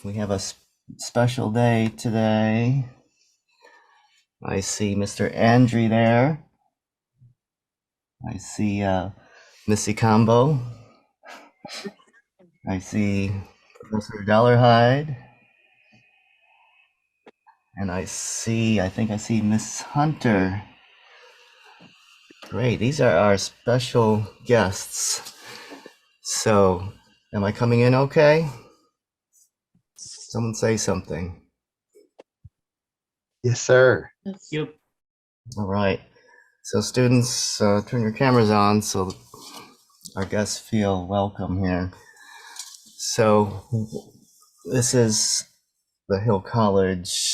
We have a special day today. I see Mr. Andrew there. I see Missy Combo. I see Professor Dollarhide. And I think I see Miss Hunter. Great, these are our special guests. So, am I coming in okay? Someone say something. Yes, sir. Yep. All right. So students, turn your cameras on so our guests feel welcome here. So this is the Hill College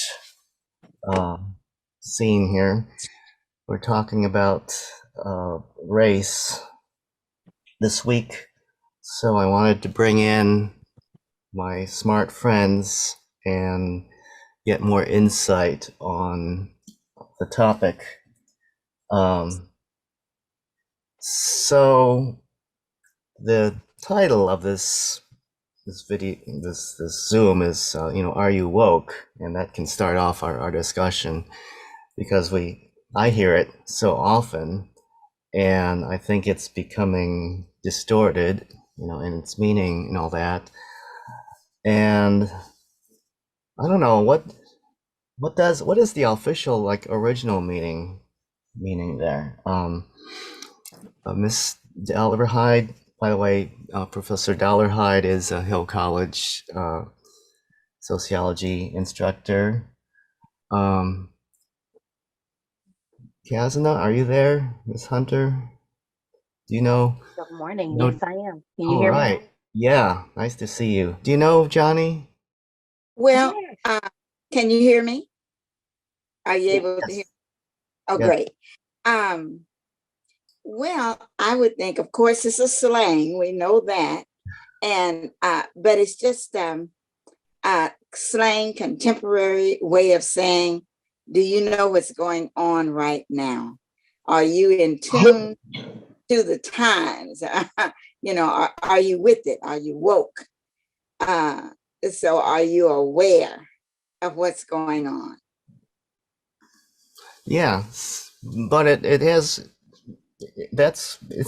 scene here. We're talking about race this week. So I wanted to bring in my smart friends and get more insight on the topic. So the title of this video, this Zoom is, are you woke? And that can start off our discussion because I hear it so often, and I think it's becoming distorted, in its meaning and all that. And I don't know what is the official original meaning there. Miss Dollarhide, by the way, Professor Dollarhide is a Hill College sociology instructor. Kazana, are you there, Miss Hunter? Do you know? Good morning. No. Yes, I am. Can you All hear right. me? Yeah, nice to see you. Do you know Johnny? Well, Yes. can you hear me? Are you able to Yes. hear? Oh, Yes. great. Well, I would think, of course, it's a slang. We know that. And but it's just slang, contemporary way of saying, do you know what's going on right now? Are you in tune to the times? Are you with it? Are you woke? So are you aware of what's going on? Yeah, but it's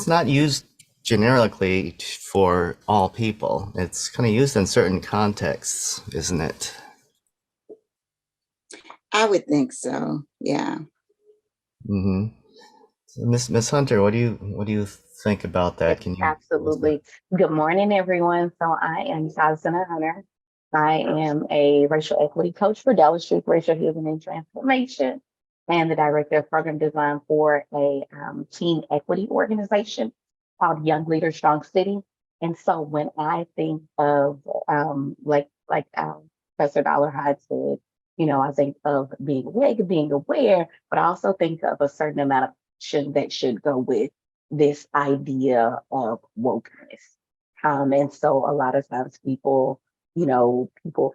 not used generically for all people. It's kind of used in certain contexts, isn't it? I would think so. Yeah. Mm-hmm. So Miss Hunter, what do you think about that? Can you Absolutely. Good morning, everyone. So I am Kazana Hunter. I am a racial equity coach for Dallas Street Racial Healing and Transformation and the director of program design for a teen equity organization called Young Leader Strong City. And so when I think of Professor Dollarhide said, I think of being awake, being aware, but I also think of a certain amount of action that should go with this idea of wokeness. And so a lot of times people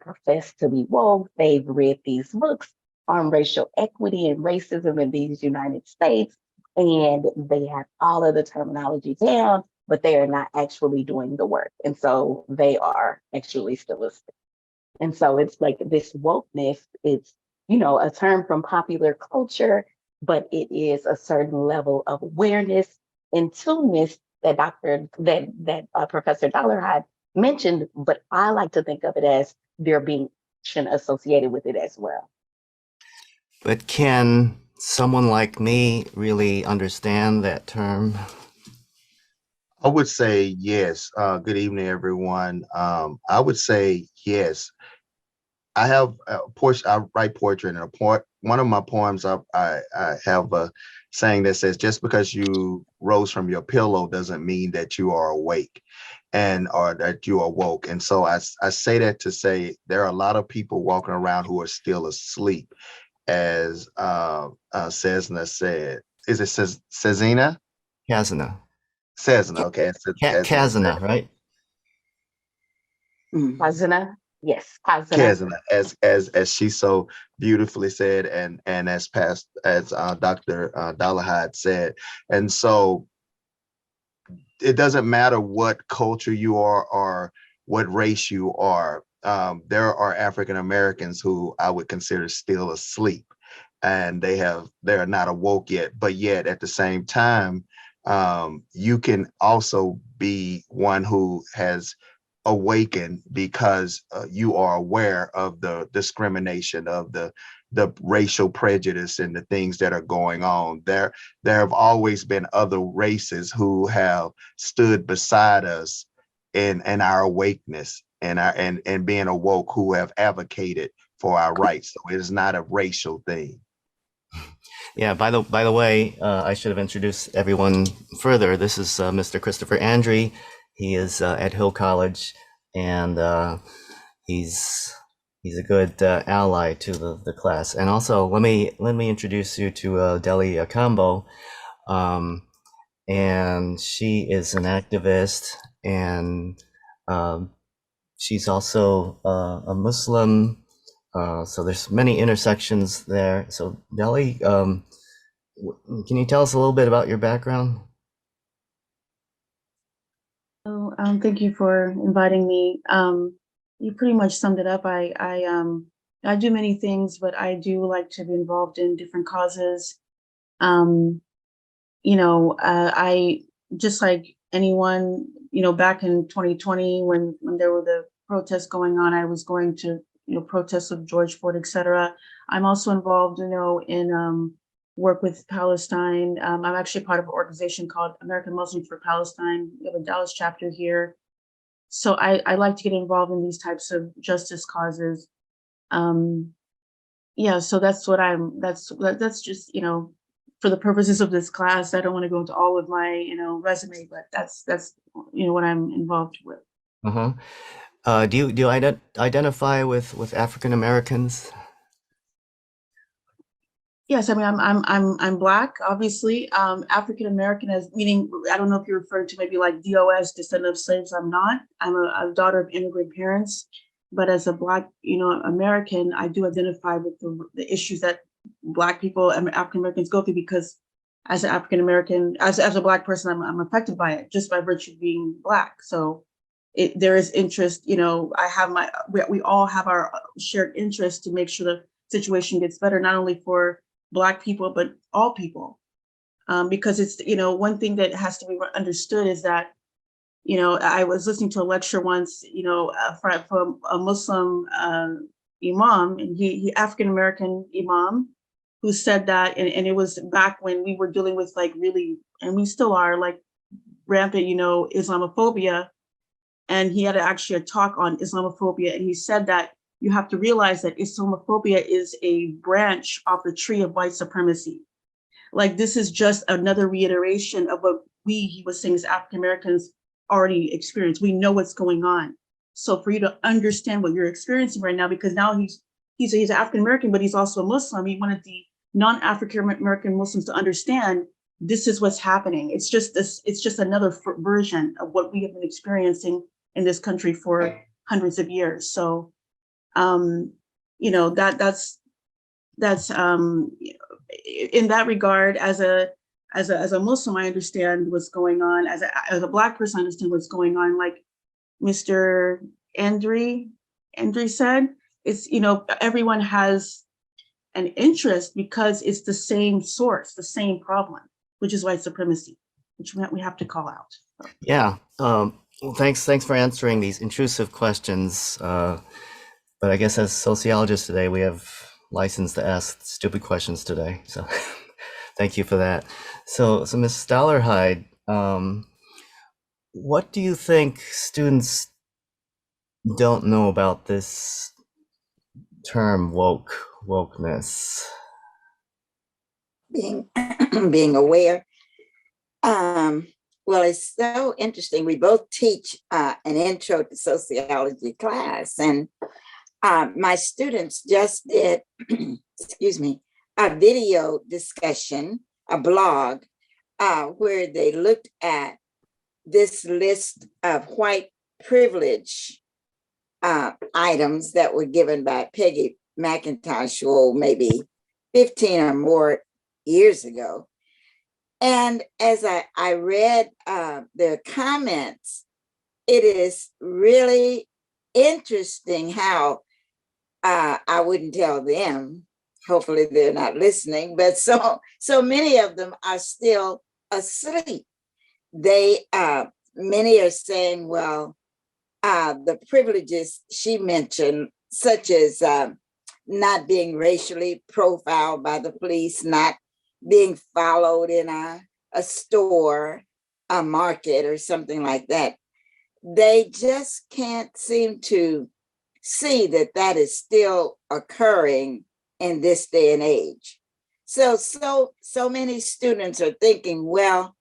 profess to be woke. They've read these books on racial equity and racism in these United States, and they have all of the terminology down, but they are not actually doing the work. And so they are actually still asleep. And so it's like this wokeness, it's, a term from popular culture, but it is a certain level of awareness and tuneness that Professor Dollarhide mentioned, but I like to think of it as there being action associated with it as well. But can someone like me really understand that term? I would say yes. Good evening, everyone. I would say yes. I have a portion. I write poetry, and one of my poems, I have a saying that says, "Just because you rose from your pillow doesn't mean that you are awake, or that you are woke." And so I say that to say there are a lot of people walking around who are still asleep, as Cesna said. Is it Cezina? Kazana. Cesna, okay. Kazana, right? Kazana? Yes, Kazana. Kazana, as she so beautifully said, and as Dr. Dollarhide said. And so it doesn't matter what culture you are or what race you are. there are African Americans who I would consider still asleep, and they're not awoke yet. But yet at the same time, you can also be one who has awakened because you are aware of the discrimination, of the racial prejudice and the things that are going on. There have always been other races who have stood beside us in our awakeness and and being awoke, who have advocated for our rights. So it is not a racial thing. Yeah, by the way, I should have introduced everyone further. This is Mr. Christopher Andre. He is at Hill College, and he's a good ally to the class. And also, let me introduce you to Deli Akambo. And she is an activist, and she's also a Muslim. So there's many intersections there. So Deli, can you tell us a little bit about your background? So, thank you for inviting me. You pretty much summed it up. I do many things, but I do like to be involved in different causes. I just like anyone, back in 2020 when there were the protests going on, I was going to, protests with George Floyd, etc. I'm also involved, in work with Palestine. I'm actually part of an organization called American Muslims for Palestine. We have a Dallas chapter here. So I like to get involved in these types of justice causes. Yeah, so that's just, for the purposes of this class. I don't want to go into all of my, resume, but that's what I'm involved with. Uh-huh. Do you identify with African Americans? Yes, I mean I'm Black, obviously. African American, as meaning, I don't know if you're referring to maybe like DOS, descendant of slaves. I'm not. I'm a daughter of immigrant parents, but as a Black, American, I do identify with the issues that Black people and African Americans go through, because as an African American, as a Black person, I'm affected by it just by virtue of being Black. So there is interest. We all have our shared interest to make sure the situation gets better, not only for Black people, but all people. Because it's, one thing that has to be understood is that, I was listening to a lecture once, from a Muslim imam, and he African-American imam, who said that, and it was back when we were dealing with like really, and we still are, like rampant, Islamophobia. And he had actually a talk on Islamophobia, and he said that you have to realize that Islamophobia is a branch of the tree of white supremacy. Like, this is just another reiteration of what he was saying, as African Americans already experienced. We know what's going on. So for you to understand what you're experiencing right now, because now he's African American, but he's also a Muslim. He wanted the non-African American Muslims to understand this is what's happening. It's just another version of what we have been experiencing in this country for hundreds of years. So that's in that regard, as a Muslim, I understand what's going on. As a Black person, I understand what's going on. Like Mr. Andre said, it's, everyone has an interest because it's the same source, the same problem, which is white supremacy, which we have to call out. So. Yeah. Well, thanks for answering these intrusive questions. But I guess as sociologists today, we have license to ask stupid questions today. So thank you for that. So Ms. Stollerhide, what do you think students don't know about this term wokeness? Being aware. Well, it's so interesting. We both teach an intro to sociology class, and my students just did, excuse me, a video discussion, a blog, where they looked at this list of white privilege items that were given by Peggy McIntosh, maybe 15 or more years ago. And as I read the comments, it is really interesting how I wouldn't tell them. Hopefully they're not listening, but so many of them are still asleep. They many are saying, well, the privileges she mentioned, such as not being racially profiled by the police, not being followed in a store, a market, or something like that. They just can't seem to see that that is still occurring in this day and age. So many students are thinking, well,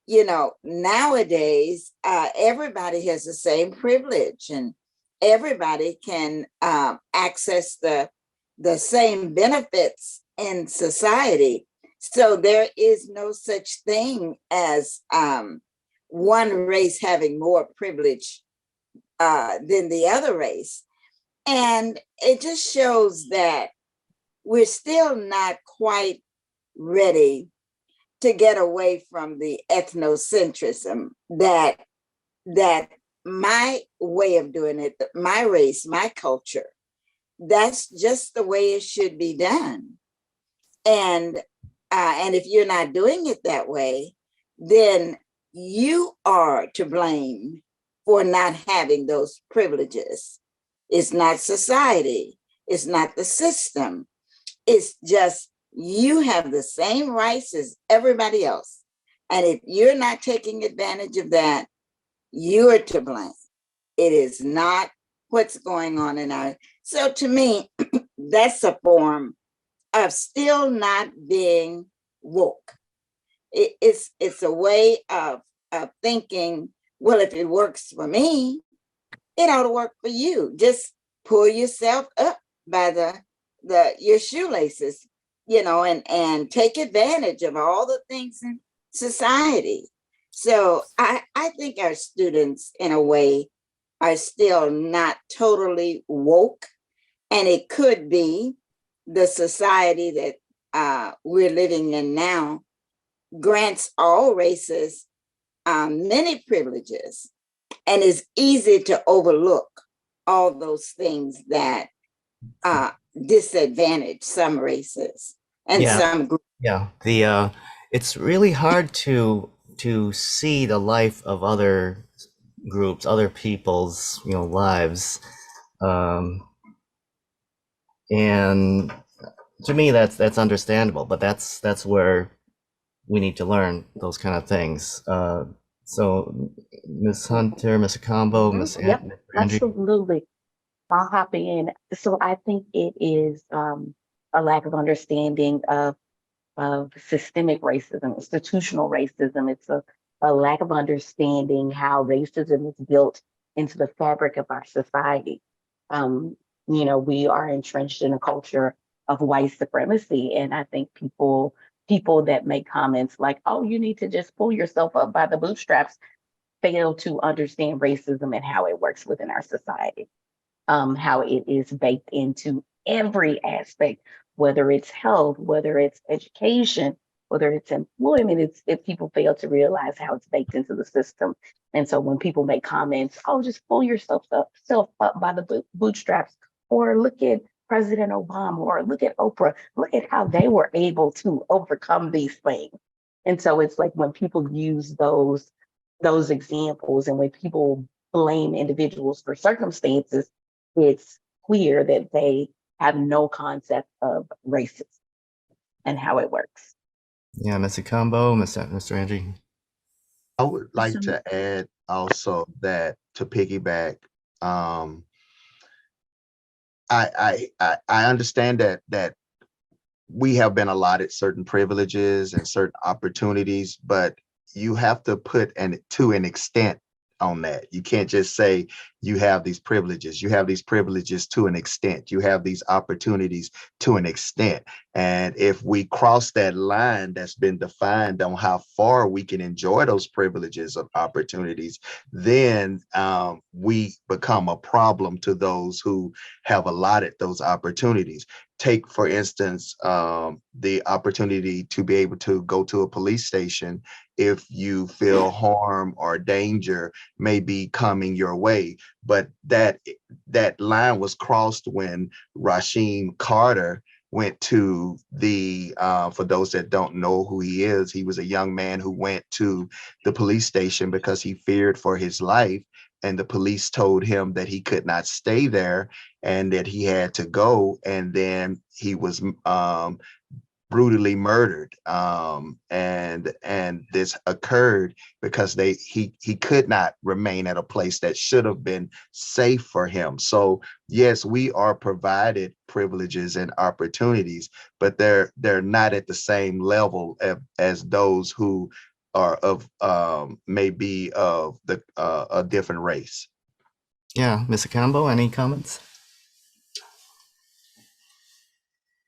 you know, nowadays everybody has the same privilege, and everybody can access the same benefits in society. So there is no such thing as one race having more privilege than the other race. And it just shows that we're still not quite ready to get away from the ethnocentrism that my way of doing it, my race, my culture, that's just the way it should be done. And if you're not doing it that way, then you are to blame for not having those privileges. It's not society. It's not the system. It's just you have the same rights as everybody else. And if you're not taking advantage of that, you are to blame. It is not what's going on in our. So to me, that's a form of still not being woke. It's a way of thinking, well, if it works for me, it ought to work for you. Just pull yourself up by your shoelaces, you know, and take advantage of all the things in society. So I think our students, in a way, are still not totally woke. And it could be the society that we're living in now grants all races many privileges, and it's easy to overlook all those things that disadvantage some races and Yeah. some groups. Yeah, the it's really hard to see the life of other groups, other people's, you know, lives, um, and to me that's understandable. But that's where we need to learn those kind of things. So, Miss Hunter, Miss Combo, Miss Yep, Angie. absolutely. I'll hop in. So I think it is a lack of understanding of systemic racism, institutional racism. It's a lack of understanding how racism is built into the fabric of our society. Um, you know, we are entrenched in a culture of white supremacy, and I think people that make comments like, "Oh, you need to just pull yourself up by the bootstraps," fail to understand racism and how it works within our society, how it is baked into every aspect, whether it's health, whether it's education, whether it's employment. If people fail to realize how it's baked into the system. And so when people make comments, oh, just pull yourself up by the bootstraps, or look at President Obama, or look at Oprah, look at how they were able to overcome these things. And so it's like when people use those examples, and when people blame individuals for circumstances, it's clear that they have no concept of racism and how it works. Yeah, Mr. Combo, Mr. Angie. I would like So- to add also that to piggyback, I understand that we have been allotted certain privileges and certain opportunities, but you have to put to an extent on that. You can't just say you have these privileges. You have these privileges to an extent. You have these opportunities to an extent. And if we cross that line that's been defined on how far we can enjoy those privileges of opportunities, then we become a problem to those who have allotted those opportunities. Take, for instance, the opportunity to be able to go to a police station if you feel harm or danger may be coming your way. But that line was crossed when Rasheem Carter went to the, for those that don't know who he is, he was a young man who went to the police station because he feared for his life. And the police told him that he could not stay there and that he had to go. And then he was brutally murdered. And this occurred because he could not remain at a place that should have been safe for him. So yes, we are provided privileges and opportunities, but they're not at the same level as those who are of maybe of the a different race. Yeah, Mr. Campbell, any comments?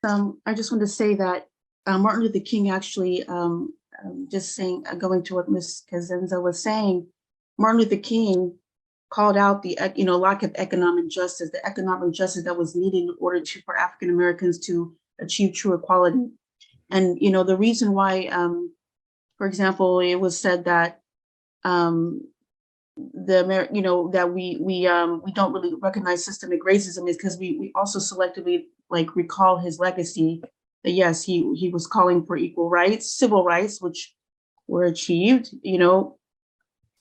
I just want to say that Martin Luther King actually, just saying, going to what Ms. Kazenza was saying, Martin Luther King called out the lack of economic justice, the economic justice that was needed in order for African Americans to achieve true equality. And the reason why, for example, it was said that that we don't really recognize systemic racism is because we also selectively recall his legacy. That yes, he was calling for equal rights, civil rights, which were achieved,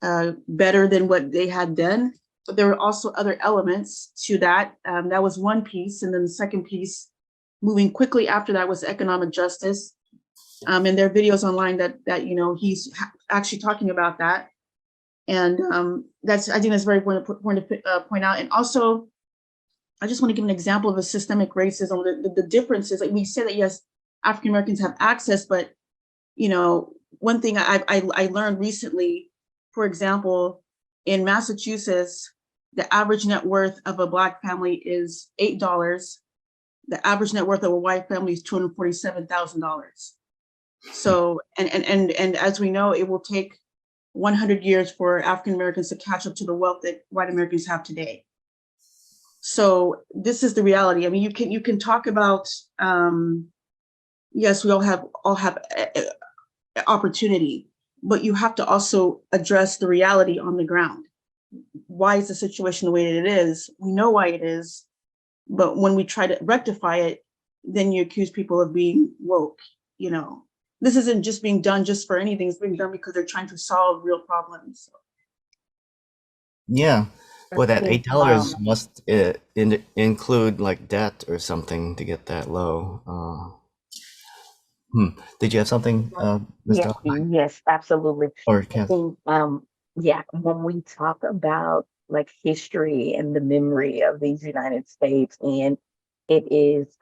better than what they had done. But there were also other elements to that. That was one piece, and then the second piece, moving quickly after that, was economic justice. And there are videos online that he's actually talking about that. And I think that's very important to point out. And also, I just want to give an example of a systemic racism. The differences, like we say that yes, African Americans have access, but one thing I learned recently, for example, in Massachusetts, the average net worth of a Black family is $8. The average net worth of a white family is $247,000. So, and as we know, it will take 100 years for African Americans to catch up to the wealth that white Americans have today. So this is the reality. I mean, you can talk about, yes, we all have opportunity, but you have to also address the reality on the ground. Why is the situation the way that it is? We know why it is, but when we try to rectify it, then you accuse people of being woke. This isn't just being done just for anything. It's being done because they're trying to solve real problems. Yeah. Well, that think, $8 must include like debt or something to get that low. Did you have something, Mr. Yes, absolutely. Or I Kath? think, yeah, when we talk about like history and the memory of these United States, and it is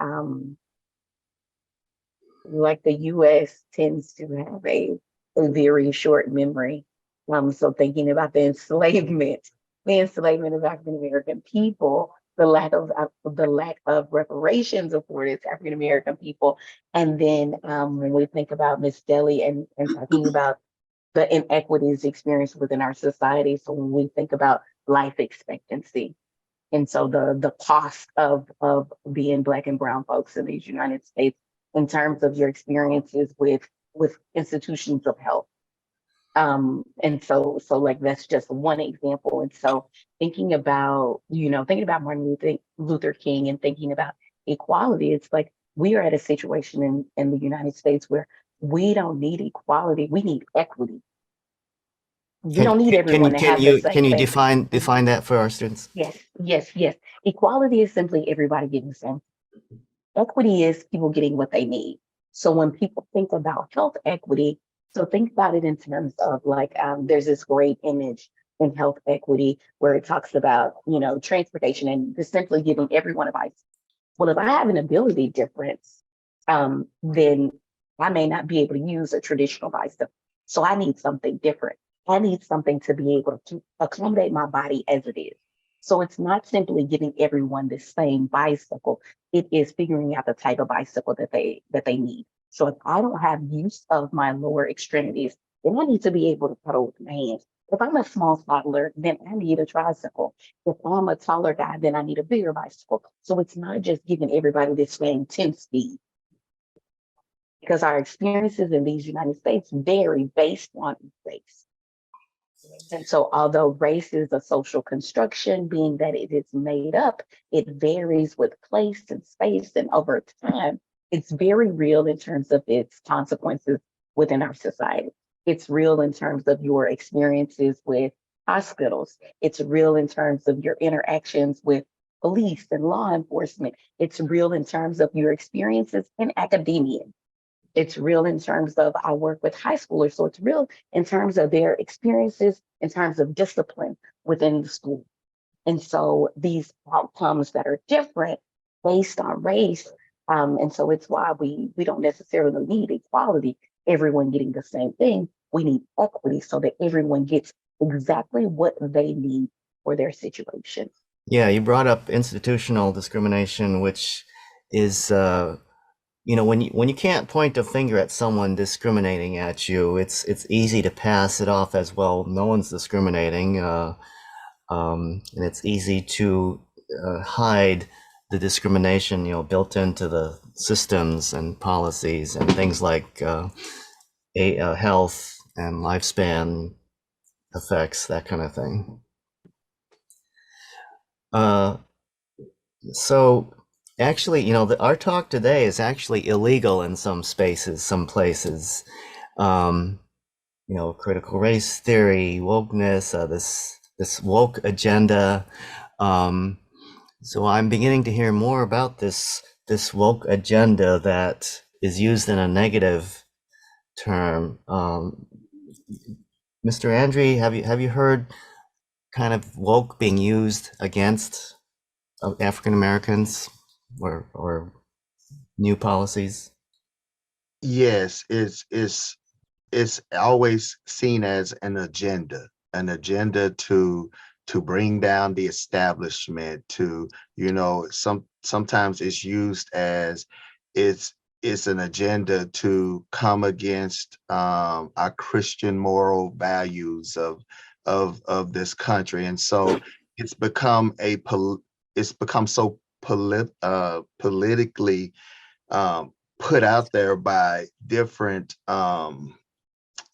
like the U.S. tends to have a very short memory. So thinking about the enslavement of African American people, the lack of reparations afforded to African American people, and then when we think about Miss Deli and talking about the inequities experienced within our society. So when we think about life expectancy, and so the cost of being Black and brown folks in these United States in terms of your experiences with institutions of health. And so like that's just one example. And so thinking about Martin Luther King and thinking about equality, it's like we are at a situation in the United States where we don't need equality, we need equity. We don't need everyone to have the same can you thing. define that for our students? Yes. Equality is simply everybody getting the same. Equity is people getting what they need. So when people think about health equity, so think about it in terms of like, there's this great image in health equity where it talks about, transportation and just simply giving everyone a bicycle. Well, if I have an ability difference, then I may not be able to use a traditional bicycle. So I need something different. I need something to be able to accommodate my body as it is. So it's not simply giving everyone the same bicycle. It is figuring out the type of bicycle that they need. So if I don't have use of my lower extremities, then I need to be able to pedal with my hands. If I'm a small toddler, then I need a tricycle. If I'm a taller guy, then I need a bigger bicycle. So it's not just giving everybody the same 10 speed. because our experiences in these United States vary based on race. And so, although race is a social construction, being that it is made up, it varies with place and space, and over time, it's very real in terms of its consequences within our society. It's real in terms of your experiences with hospitals. It's real in terms of your interactions with police and law enforcement. It's real in terms of your experiences in academia. It's real in terms of I work with high schoolers. So it's real in terms of their experiences, in terms of discipline within the school. And so these outcomes that are different based on race. And so it's why we don't necessarily need equality, everyone getting the same thing. We need equity so that everyone gets exactly what they need for their situation. Yeah, you brought up institutional discrimination, which is, when you can't point a finger at someone discriminating at you, it's easy to pass it off as, well, no one's discriminating, and it's easy to hide the discrimination, built into the systems and policies and things like health and lifespan effects, that kind of thing. So actually, our talk today is actually illegal in some spaces, some places. Critical race theory, wokeness, this woke agenda. So I'm beginning to hear more about this woke agenda that is used in a negative term. Mr. Andre, have you heard kind of woke being used against African Americans or new policies? Yes, it's always seen as an agenda to bring down the establishment, to, sometimes it's used as it's an agenda to come against our Christian moral values of this country. And so it's become so politically put out there by different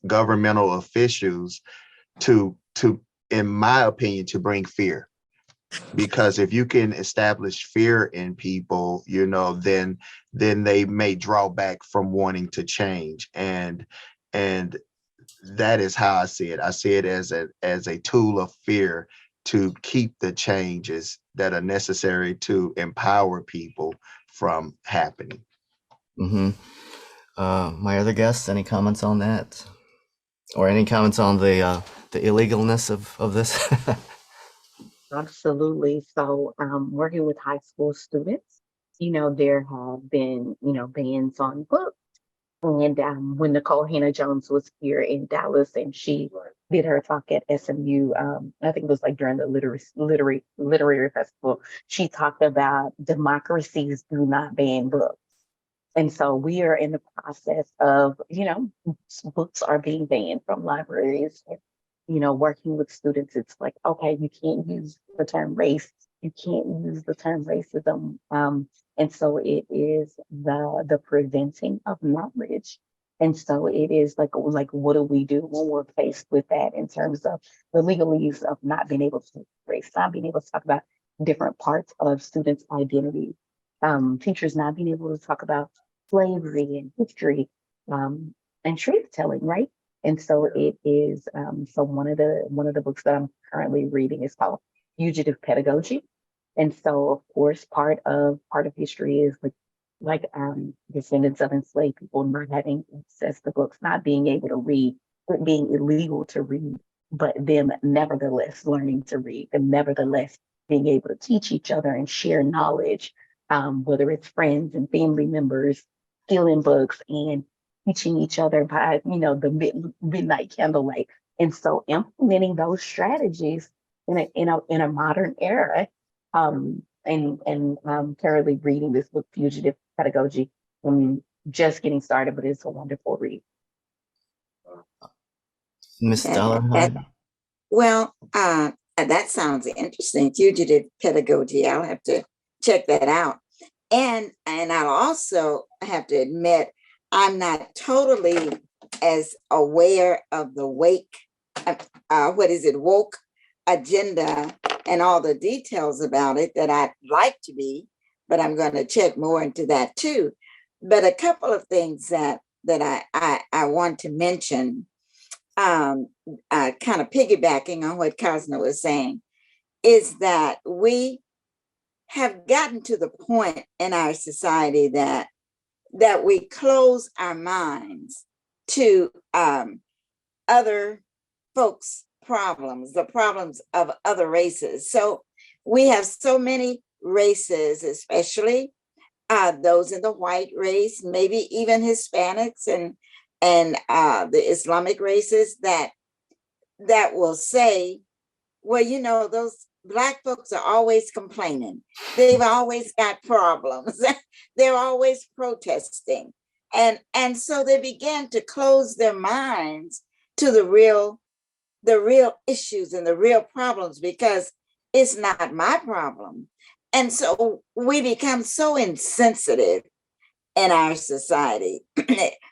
governmental officials to, in my opinion, to bring fear. Because if you can establish fear in people, then they may draw back from wanting to change. And that is how I see it. I see it as a tool of fear to keep the changes that are necessary to empower people from happening. Mm-hmm. My other guests, any comments on that? Or any comments on the illegalness of this? Absolutely. So, working with high school students, there have been, bans on books. And when Nicole Hannah Jones was here in Dallas and she did her talk at SMU, I think it was like during the literary festival, she talked about democracies do not ban books. And so we are in the process of, books are being banned from libraries. Working with students, it's like, okay, you can't use the term race, you can't use the term racism. And so it is the preventing of knowledge. And so it is like what do we do when we're faced with that in terms of the legalese of not being able to race, not being able to talk about different parts of students' identity, teachers not being able to talk about slavery and history, and truth telling, right? And so it is. So one of the books that I'm currently reading is called Fugitive Pedagogy, and so of course part of history is like descendants of enslaved people not having access to books, not being able to read, it being illegal to read, but them nevertheless learning to read, and nevertheless being able to teach each other and share knowledge, whether it's friends and family members, stealing books and teaching each other by, the midnight candlelight. And so implementing those strategies in a modern era. And I'm currently reading this book, Fugitive Pedagogy. I'm just getting started, but it's a wonderful read. Ms. Dollarhide? Well, that sounds interesting. Fugitive Pedagogy. I'll have to check that out. And I'll also have to admit, I'm not totally as aware of the woke agenda and all the details about it that I'd like to be, but I'm going to check more into that too. But a couple of things that I want to mention, kind of piggybacking on what Cosmo was saying, is that we have gotten to the point in our society that we close our minds to other folks' problems, the problems of other races. So we have so many races, especially those in the white race, maybe even Hispanics and the Islamic races that will say, well, you know, those Black folks are always complaining. They've always got problems. They're always protesting. And so they began to close their minds to the real issues and the real problems, because it's not my problem. And so we become so insensitive in our society,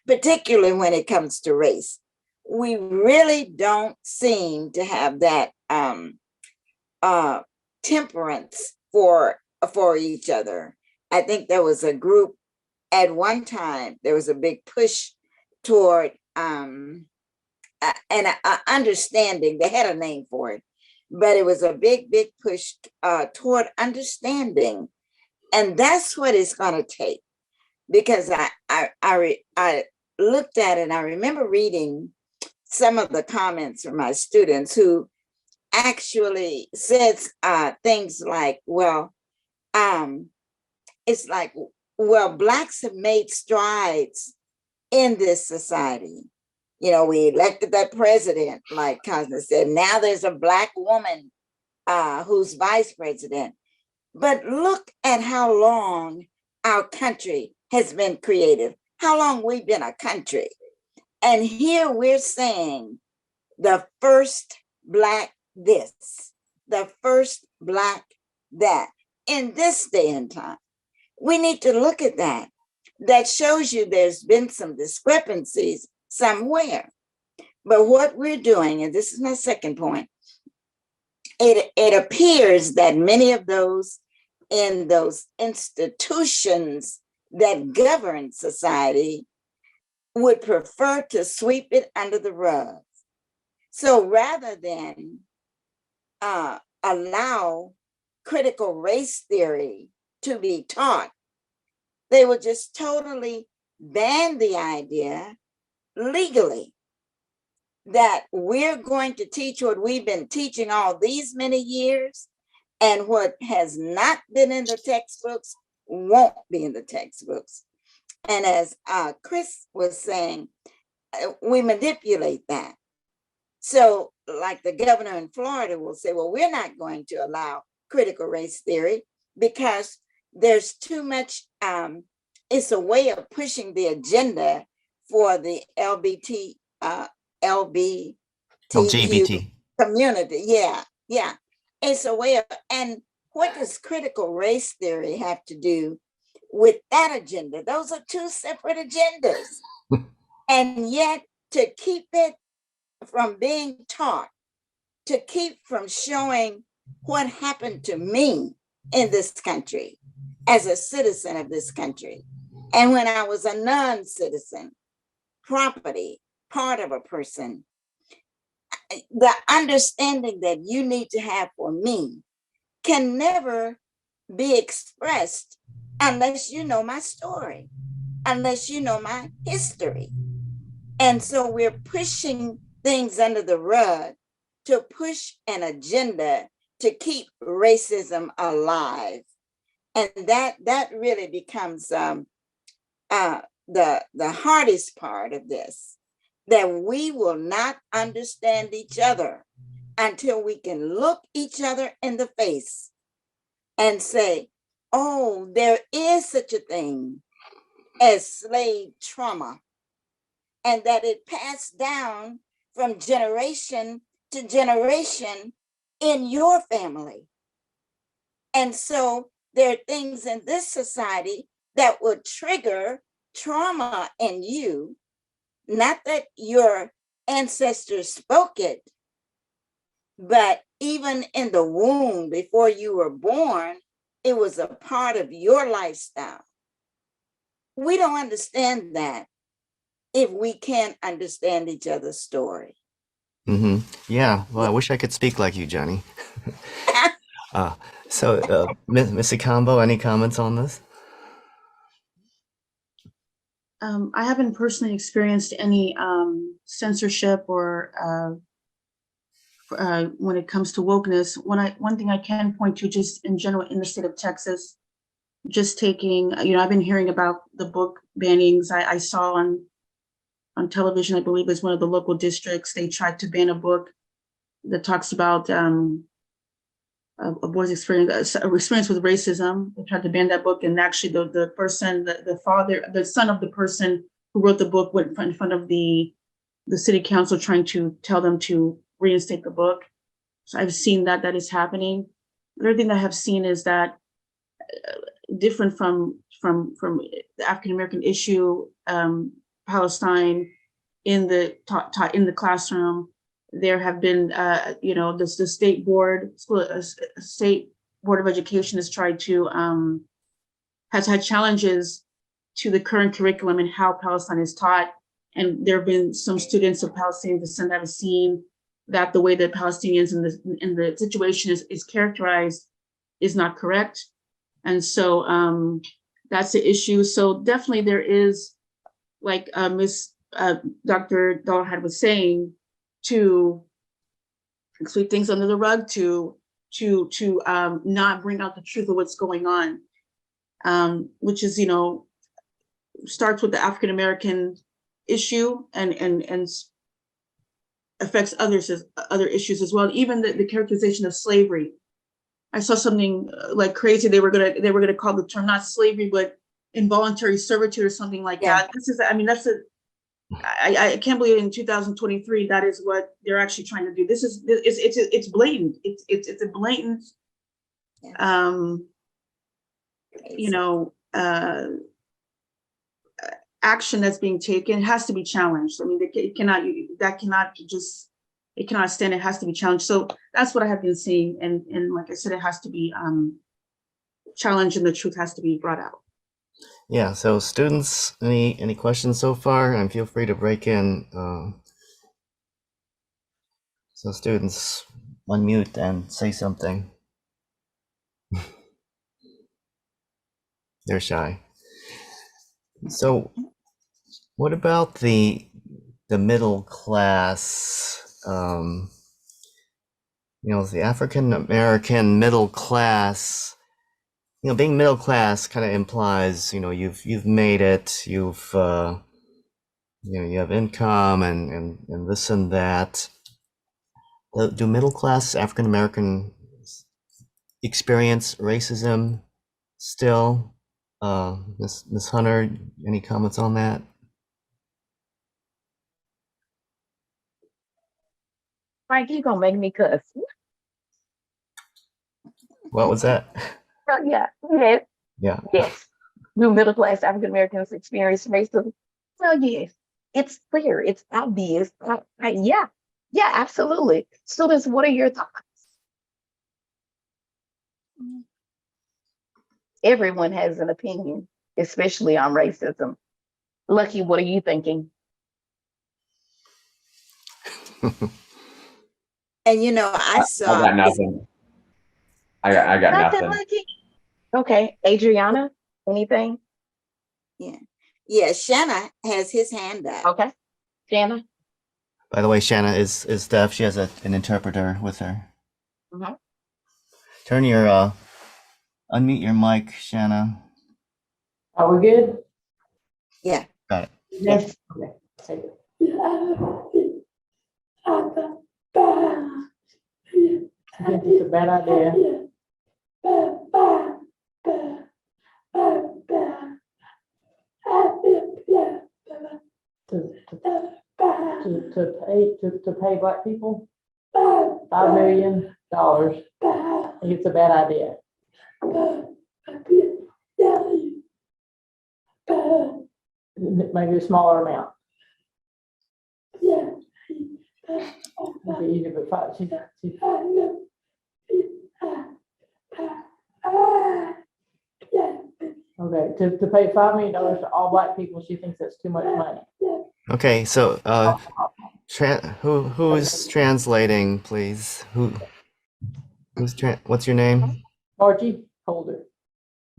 particularly when it comes to race. We really don't seem to have that temperance for each other. I think there was a group at one time, there was a big push toward an understanding. They had a name for it, but it was a big push toward understanding. And that's what it's going to take, because I looked at it and I remember reading some of the comments from my students who actually says things like, well, it's like, well, Blacks have made strides in this society. You know, we elected that president, like Cosmo said. Now there's a Black woman who's vice president. But look at how long our country has been created, how long we've been a country. And here we're saying the first Black this, the first Black that, in this day and time. We need to look at that. That shows you there's been some discrepancies somewhere. But what we're doing, and this is my second point, it appears that many of those in those institutions that govern society would prefer to sweep it under the rug. So rather than allow critical race theory to be taught, they will just totally ban the idea legally that we're going to teach what we've been teaching all these many years, and what has not been in the textbooks won't be in the textbooks. And as Chris was saying, we manipulate that. So like the governor in Florida will say, well, we're not going to allow critical race theory because there's too much, it's a way of pushing the agenda for the LGBTQ LGBT. community. Yeah. It's a way of, and what does critical race theory have to do with that agenda? Those are two separate agendas. And yet to keep it from being taught, to keep from showing what happened to me in this country as a citizen of this country. And when I was a non-citizen, property, part of a person, the understanding that you need to have for me can never be expressed unless you know my story, unless you know my history. And so we're pushing things under the rug to push an agenda to keep racism alive. And that really becomes the hardest part of this, that we will not understand each other until we can look each other in the face and say, oh, there is such a thing as slave trauma, and that it passed down from generation to generation in your family. And so there are things in this society that would trigger trauma in you, not that your ancestors spoke it, but even in the womb before you were born, it was a part of your lifestyle. We don't understand that if we can't understand each other's story. Mm-hmm. Yeah. Well, I wish I could speak like you, Johnny. Mr. Combo, any comments on this? I haven't personally experienced any censorship or when it comes to wokeness. One thing I can point to, just in general, in the state of Texas, just taking, I've been hearing about the book bannings. I saw on television, I believe it's one of the local districts, they tried to ban a book that talks about a boy's experience with racism. They tried to ban that book, and actually the person, the son of the person who wrote the book went in front of the city council trying to tell them to reinstate the book. So I've seen that is happening. Another thing I have seen is that different from the African American issue, Palestine in the in the classroom, there have been the state board of education has tried to has had challenges to the current curriculum and how Palestine is taught, and there have been some students of Palestinian descent that have seen that the way that Palestinians in the situation is characterized is not correct. And so that's the issue. So definitely there is, like Dr. Dollard was saying, to sweep things under the rug, to not bring out the truth of what's going on, which is, starts with the African American issue and affects other issues as well. Even the characterization of slavery. I saw something like crazy. They were gonna call the term not slavery, but involuntary servitude or something like that. I can't believe in 2023 that is what they're actually trying to do. It's blatant. It's a blatant, action that's being taken. It has to be challenged. I mean, it cannot stand. It has to be challenged. So that's what I have been seeing, and like I said, it has to be challenged, and the truth has to be brought out. Yeah, so students, any questions so far? And feel free to break in. So students, unmute and say something. They're shy. So what about the middle class, the African American middle class? Being middle class kind of implies, you've made it, you have income and this and that. Do middle class African American experience racism still? Ms. Hunter, any comments on that? Frank, you gonna make me cuss. What was that? Oh, yeah. Yes. Yeah. Yes. Do middle class African Americans experience racism? Well, yes. It's clear. It's obvious. Yeah. Yeah, absolutely. Students, what are your thoughts? Everyone has an opinion, especially on racism. Lucky, what are you thinking? And I saw. I got nothing. I got nothing. Lucky? Okay, Adriana, anything? Yeah, Shanna has his hand up. Okay, Jana. By the way, Shanna is deaf. She has an interpreter with her. Mhm. Turn your unmute your mic, Shanna. Are we good? Yeah. Got it. Yes. Okay. I think it's a bad idea. To pay black people $5 million. I think it's a bad idea. maybe a smaller amount. It'd be easier, but okay, to pay $5 million to all black people, she thinks that's too much money. Okay, so who is translating, please? What's your name? Margie Holder.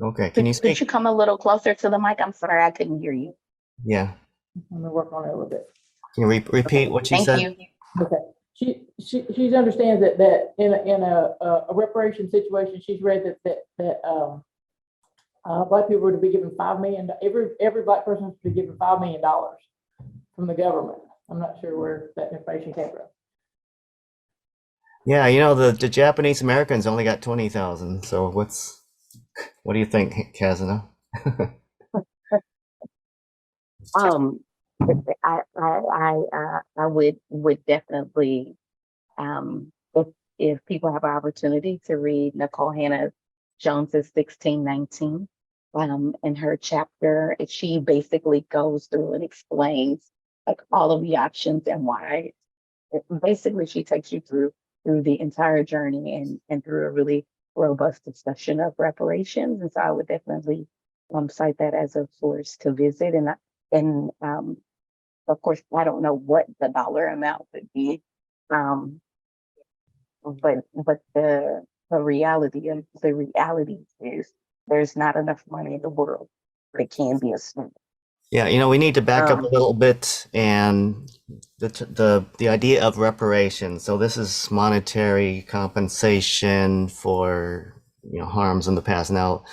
Okay, can you Could speak? you come a little closer to the mic? I'm sorry, I couldn't hear you. Yeah. I'm gonna work on it a little bit. Can you repeat what you Thank said? you. Okay. She understands that in a reparation situation, she's read that black people were to be given $5 million. Every black person is to be given $5 million from the government. I'm not sure where that information came from. Yeah, you know the Japanese Americans only got 20,000. So what do you think, Kazuna? I would definitely, if people have an opportunity to read Nicole Hannah Jones's 1619, in her chapter, she basically goes through and explains like all of the options and why. Basically, she takes you through the entire journey and through a really robust discussion of reparations. And so I would definitely cite that as a source to visit. And of course, I don't know what the dollar amount would be, but the reality is there's not enough money in the world that can be a student. Yeah, you know, we need to back up a little bit, and the idea of reparations. So this is monetary compensation for, you know, harms in the past. Now,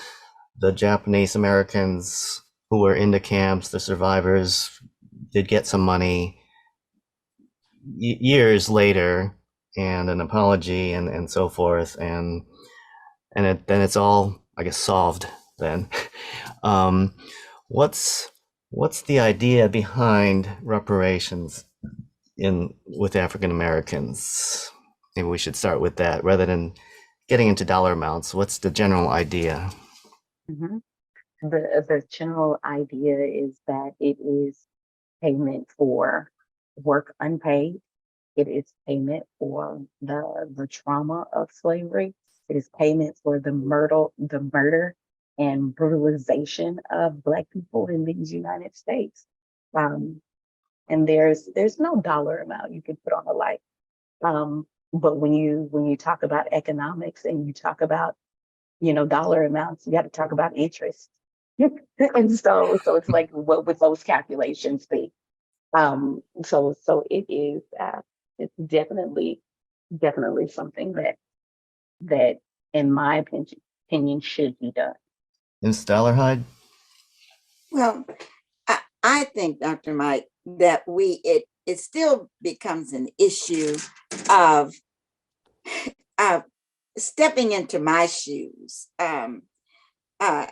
the Japanese Americans who were in the camps, the survivors, did get some money years later, and an apology and so forth, and then it's all, I guess, solved then. What's the idea behind reparations with African Americans? Maybe we should start with that rather than getting into dollar amounts. What's the general idea? Mm-hmm. The general idea is that it is payment for work unpaid. It is payment for the trauma of slavery. It is payment for the murder and brutalization of Black people in these United States. And there's no dollar amount you can put on a life. But when you talk about economics and you talk about, you know, dollar amounts, you got to talk about interest. And so it's like, what would those calculations be? So it is it's definitely something that in my opinion should be done. Ms. Dollarhide? Well, I think, Dr. Mike, that it still becomes an issue of stepping into my shoes. I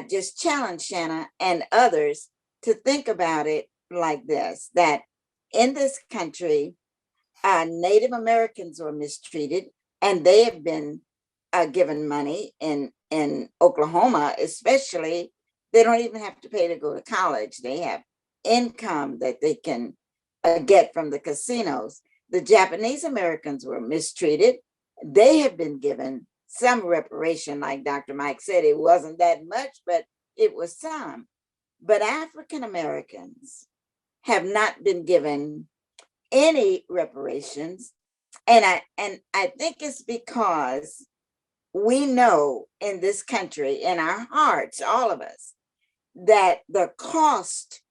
just challenge Shanna and others to think about it like this, that in this country, Native Americans were mistreated, and they have been given money in Oklahoma, especially. They don't even have to pay to go to college. They have income that they can get from the casinos. The Japanese Americans were mistreated. They have been given some reparation, like Dr. Mike said. It wasn't that much, but it was some. But African Americans have not been given any reparations. And I think it's because we know in this country, in our hearts, all of us, that the cost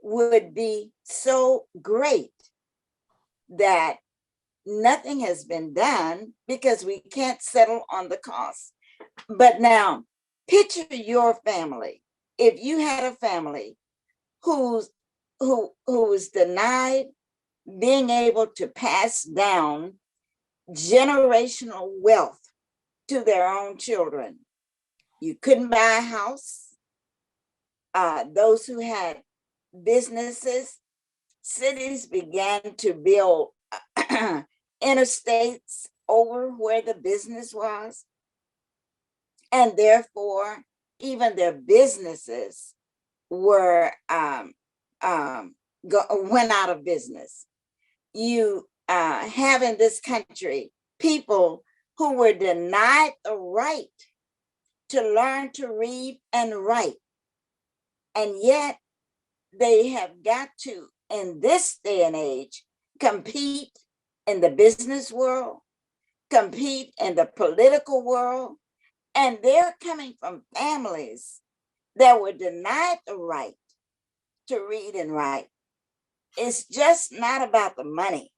would be so great that nothing has been done because we can't settle on the cost. But now, picture your family. If you had a family who was denied being able to pass down generational wealth to their own children, you couldn't buy a house. Those who had businesses, cities began to build interstates over where the business was. And therefore, even their businesses were went out of business. You have in this country people who were denied the right to learn to read and write. And yet they have got to, in this day and age, compete in the business world, compete in the political world. And they're coming from families that were denied the right to read and write. It's just not about the money.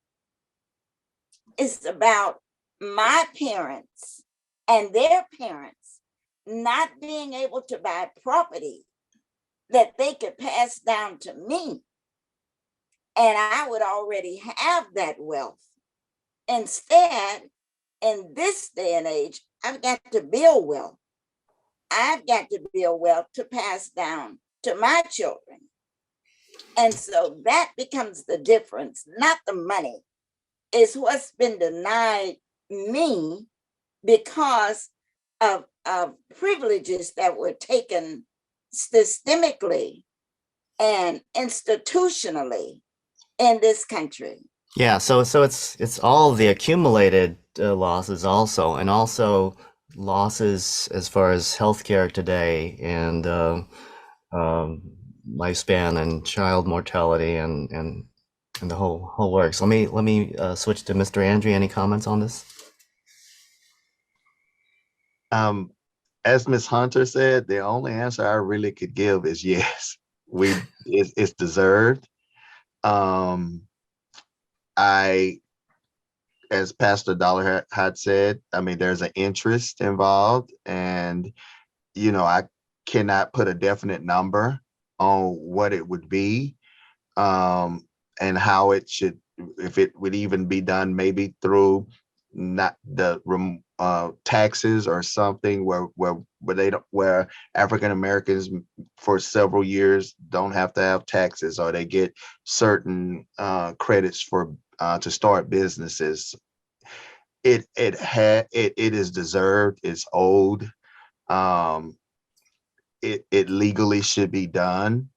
It's about my parents and their parents not being able to buy property that they could pass down to me. And I would already have that wealth. Instead, in this day and age, I've got to build wealth. I've got to build wealth to pass down to my children. And so that becomes the difference, not the money. It's what's been denied me because of privileges that were taken systemically and institutionally in this country. Yeah, so it's all the accumulated losses also, and also losses as far as healthcare today, and lifespan and child mortality and the whole works. Let me switch to Mr. Andrew. Any comments on this? As Ms. Hunter said, the only answer I really could give is yes. It's deserved. As Pastor Dollar had said, I mean, there's an interest involved, and I cannot put a definite number on what it would be, and how it should, if it would even be done, maybe through not the taxes or something where African Americans for several years don't have to have taxes, or they get certain credits for to start businesses. It is deserved. It's owed. It legally should be done,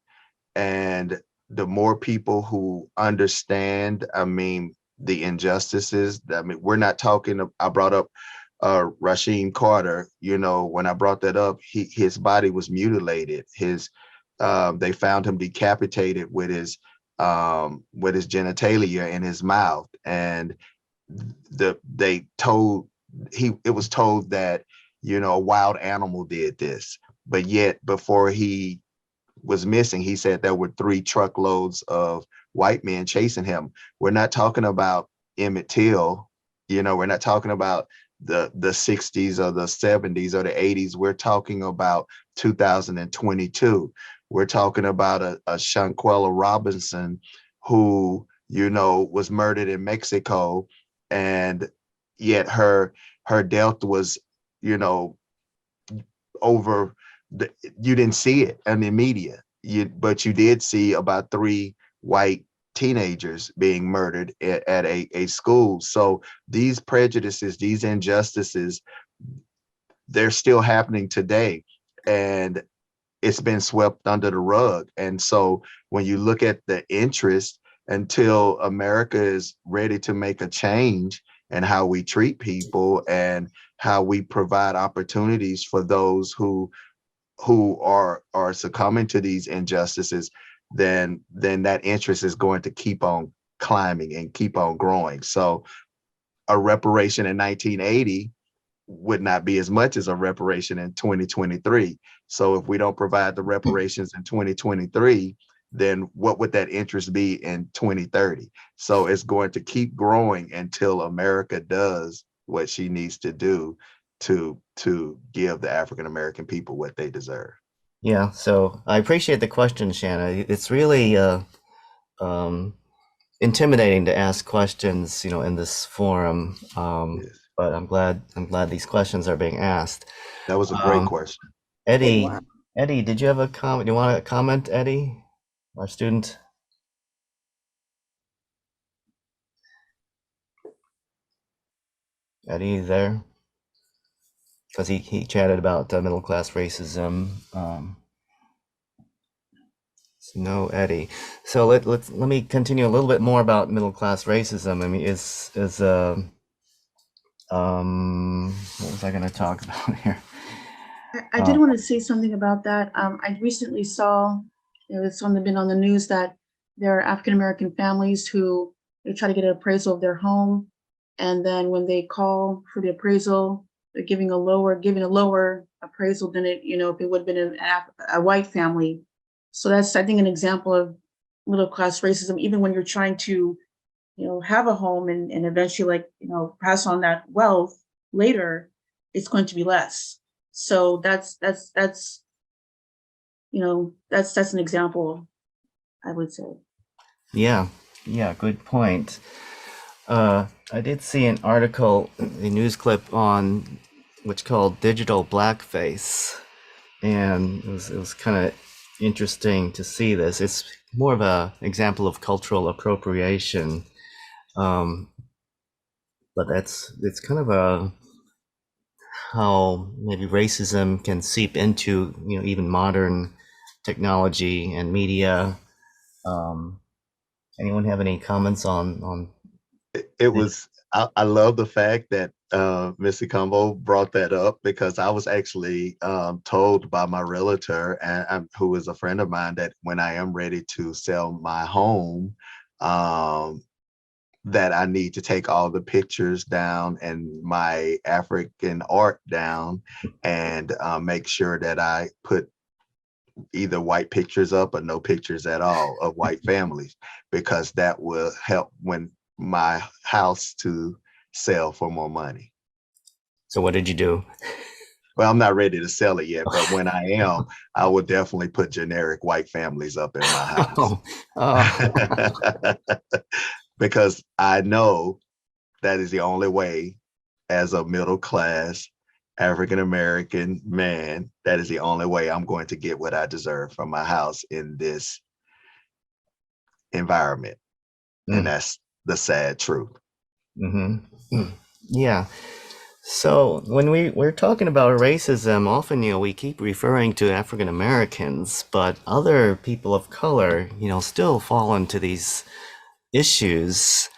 and the more people who understand, I mean, the injustices. I mean, we're not talking. I brought up Rasheem Carter. When I brought that up, his body was mutilated. They found him decapitated with his genitalia in his mouth, and it was told that a wild animal did this, but yet before he was missing, he said there were 3 truckloads of white men chasing him. We're not talking about Emmett Till, we're not talking about the 60s or the 70s or the 80s. We're talking about 2022. We're talking about a Shanquella Robinson who, was murdered in Mexico, and yet her death was, over you didn't see it in the media, but you did see about 3 white teenagers being murdered at a school. So these prejudices, these injustices, they're still happening today, and it's been swept under the rug. And so when you look at the interest, until America is ready to make a change in how we treat people and how we provide opportunities for those who are succumbing to these injustices, then that interest is going to keep on climbing and keep on growing. So a reparation in 1980 would not be as much as a reparation in 2023. So if we don't provide the reparations in 2023, then what would that interest be in 2030? So it's going to keep growing until America does what she needs to do to give the African American people what they deserve. Yeah, so I appreciate the question, Shanna. It's really intimidating to ask questions, in this forum. Yes. But I'm glad these questions are being asked. That was a great question. Eddie, Wow. Eddie, did you have a comment? Do you want to comment, Eddie, our student? Eddie, there? Because he chatted about middle class racism. No, Eddie. So let me continue a little bit more about middle class racism. I mean, what was I going to talk about here? I did want to say something about that. I recently saw, been on the news that there are African American families who they try to get an appraisal of their home, and then when they call for the appraisal, they're giving a lower appraisal than it, if it would have been a white family. So that's, I think, an example of middle class racism. Even when you're trying to, have a home and eventually, pass on that wealth later, it's going to be less. So that's an example, I would say. Yeah, good point. I did see an article, a news clip on what's called digital blackface, and it was kind of interesting to see this. It's more of a example of cultural appropriation, but it's kind of a how maybe racism can seep into even modern technology and media. Anyone have any comments on It was, I love the fact that Missy Combo brought that up, because I was actually told by my realtor, and who is a friend of mine, that when I am ready to sell my home, that I need to take all the pictures down and my African art down, and make sure that I put either white pictures up or no pictures at all of white families, because that will help when my house to sell for more money. So what did you do? Well, I'm not ready to sell it yet, but when I am, I will definitely put generic white families up in my house. Oh, Because I know that is the only way, as a middle class African American man, that is the only way I'm going to get what I deserve from my house in this environment. And that's the sad truth. Yeah. So when we're talking about racism, often we keep referring to African Americans, but other people of color still fall into these issues.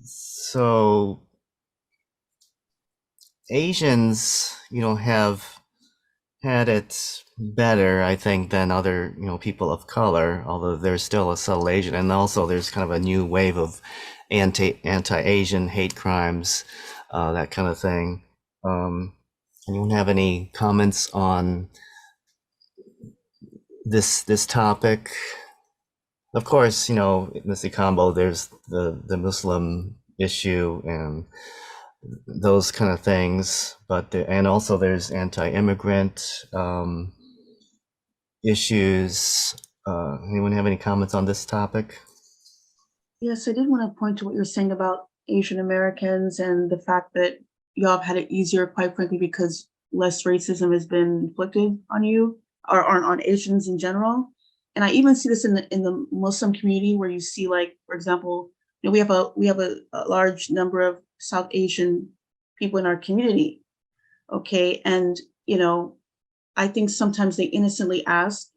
So Asians have had it better, I think, than other people of color, although there's still a subtle Asian, and also there's kind of a new wave of anti-Asian hate crimes, that kind of thing. Anyone have any comments on this topic? Of course, Missy Combo, there's the Muslim issue and those kind of things, but and also there's anti-immigrant issues. Anyone have any comments on this topic? Yes, I did want to point to what you're saying about Asian Americans and the fact that y'all have had it easier, quite frankly, because less racism has been inflicted on you or on Asians in general. And I even see this in the Muslim community, where you see, like, for example, we have a large number of South Asian people in our community. Okay, and I think sometimes they innocently ask.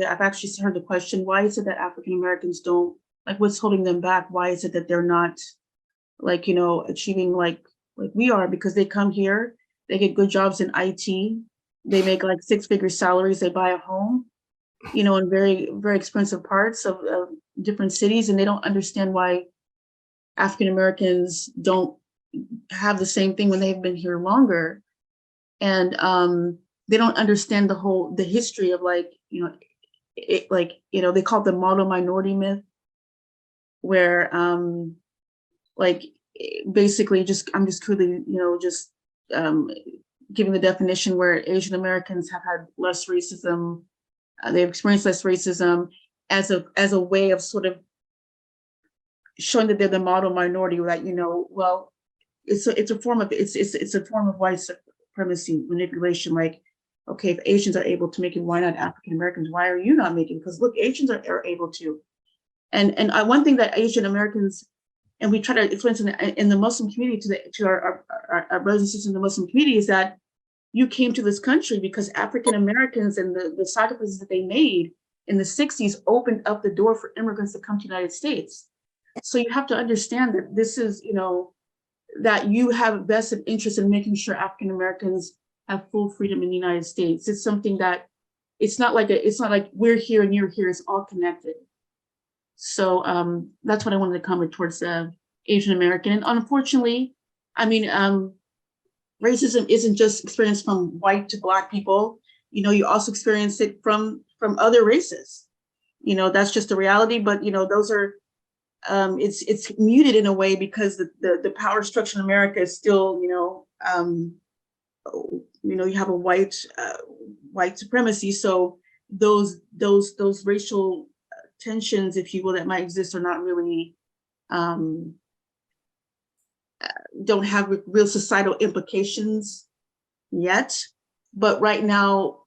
I've actually heard the question, why is it that African Americans don't, like, what's holding them back? Why is it that they're not, like, achieving like we are? Because they come here, they get good jobs in IT, they make like 6-figure salaries, they buy a home, in very, very expensive parts of different cities, and they don't understand why African Americans don't have the same thing when they've been here longer. And they don't understand the history of, like, they call it the model minority myth, where like, basically I'm just quickly, giving the definition, where Asian Americans have had less racism, they've experienced less racism as a way of sort of showing that they're the model minority, that, well, it's a form of white supremacy manipulation. Like, okay, if Asians are able to make it, why not African Americans? Why are you not making it? Because look, Asians are able to. And one thing that Asian Americans, and we try to influence in the Muslim community to our brothers and sisters in the Muslim community, is that you came to this country because African Americans and the sacrifices that they made in the 60s opened up the door for immigrants to come to the United States. So you have to understand that this is, that you have a vested interest in making sure African Americans have full freedom in the United States. It's something that it's not like we're here and you're here. It's all connected. So that's what I wanted to comment towards Asian American. And unfortunately, I mean, racism isn't just experienced from white to Black people. You also experience it from other races. That's just the reality. But those are it's muted in a way because the power structure in America is still you have a white supremacy. So those racial tensions, if you will, that might exist are not really don't have real societal implications yet, but right now,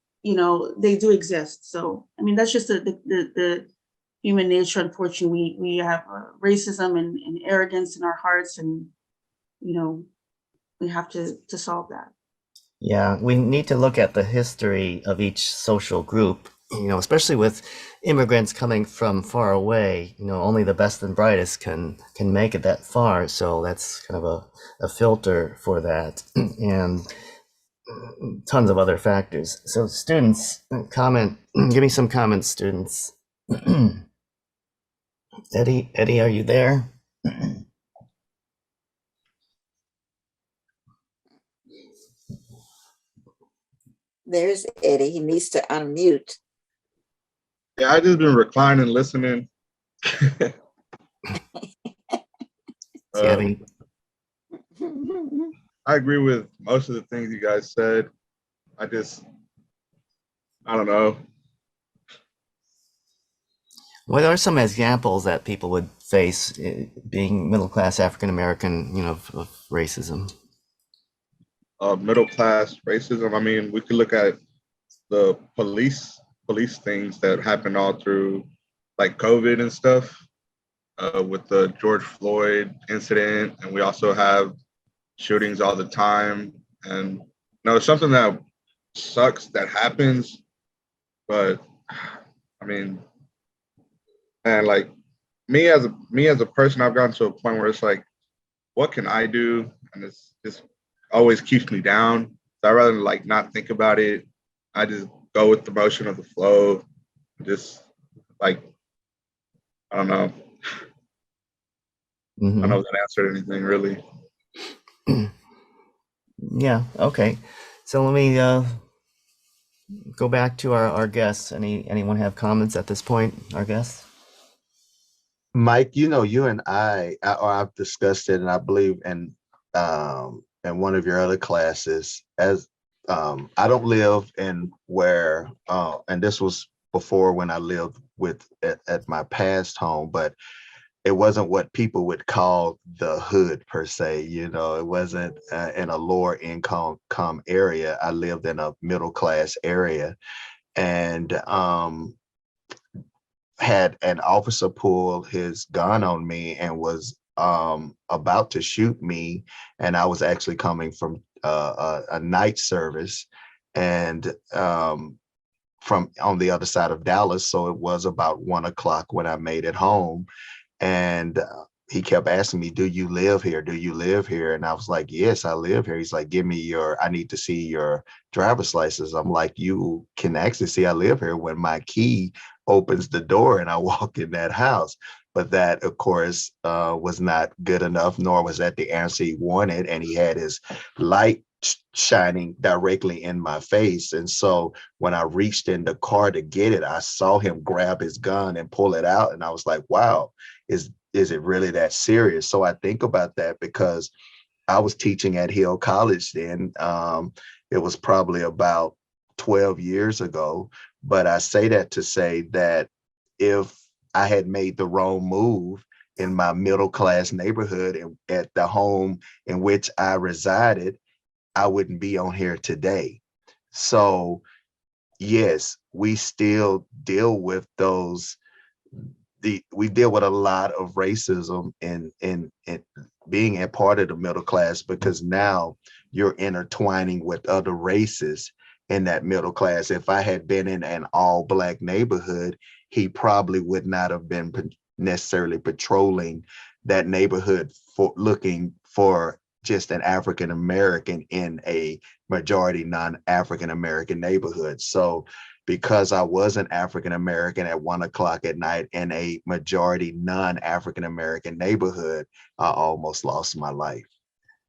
they do exist. So, I mean, that's just the human nature. Unfortunately, we have racism and arrogance in our hearts, and we have to solve that. Yeah, we need to look at the history of each social group, especially with immigrants coming from far away. Only the best and brightest can make it that far. So that's kind of a filter for that, and tons of other factors. So students, give me some comments, students. Eddie, are you there? There's Eddie. He needs to unmute. Yeah, I just been reclining, listening. Gabby? I agree with most of the things you guys said. I don't know. What are some examples that people would face being middle-class African American, of racism? Middle class racism. I mean, we could look at the police things that happened all through like COVID and stuff, with the George Floyd incident, and we also have shootings all the time. And it's something that sucks that happens, but I mean, and like me as a person, I've gotten to a point where it's like, what can I do? And it's just always keeps me down. So I'd rather like not think about it. I just go with the motion of the flow. Just like, I don't know. I don't know if that answered anything really. Yeah, okay. So let me go back to our guests. Anyone have comments at this point, our guests? Mike, you and I've discussed it, and I believe in one of your other classes, as I don't live in where, and this was before when I lived at my past home, but it wasn't what people would call the hood per se. It wasn't in a lower income area. I lived in a middle class area, and had an officer pull his gun on me and was about to shoot me, and I was actually coming from a night service, and from on the other side of Dallas. So it was about 1 o'clock when I made it home, and he kept asking me, "Do you live here? Do you live here?" And I was like, "Yes, I live here." He's like, I need to see your driver's license." I'm like, "You can actually see I live here when my key opens the door and I walk in that house." But that, of course, was not good enough, nor was that the answer he wanted. And he had his light shining directly in my face. And so when I reached in the car to get it, I saw him grab his gun and pull it out. And I was like, wow, is it really that serious? So I think about that because I was teaching at Hill College then. It was probably about 12 years ago. But I say that to say that if I had made the wrong move in my middle class neighborhood and at the home in which I resided, I wouldn't be on here today. So yes, we still deal with we deal with a lot of racism in being a part of the middle class, because now you're intertwining with other races in that middle class. If I had been in an all Black neighborhood, he probably would not have been necessarily patrolling that neighborhood for looking for just an African American in a majority non-African American neighborhood. So because I was an African American at 1 o'clock at night in a majority non-African American neighborhood, I almost lost my life.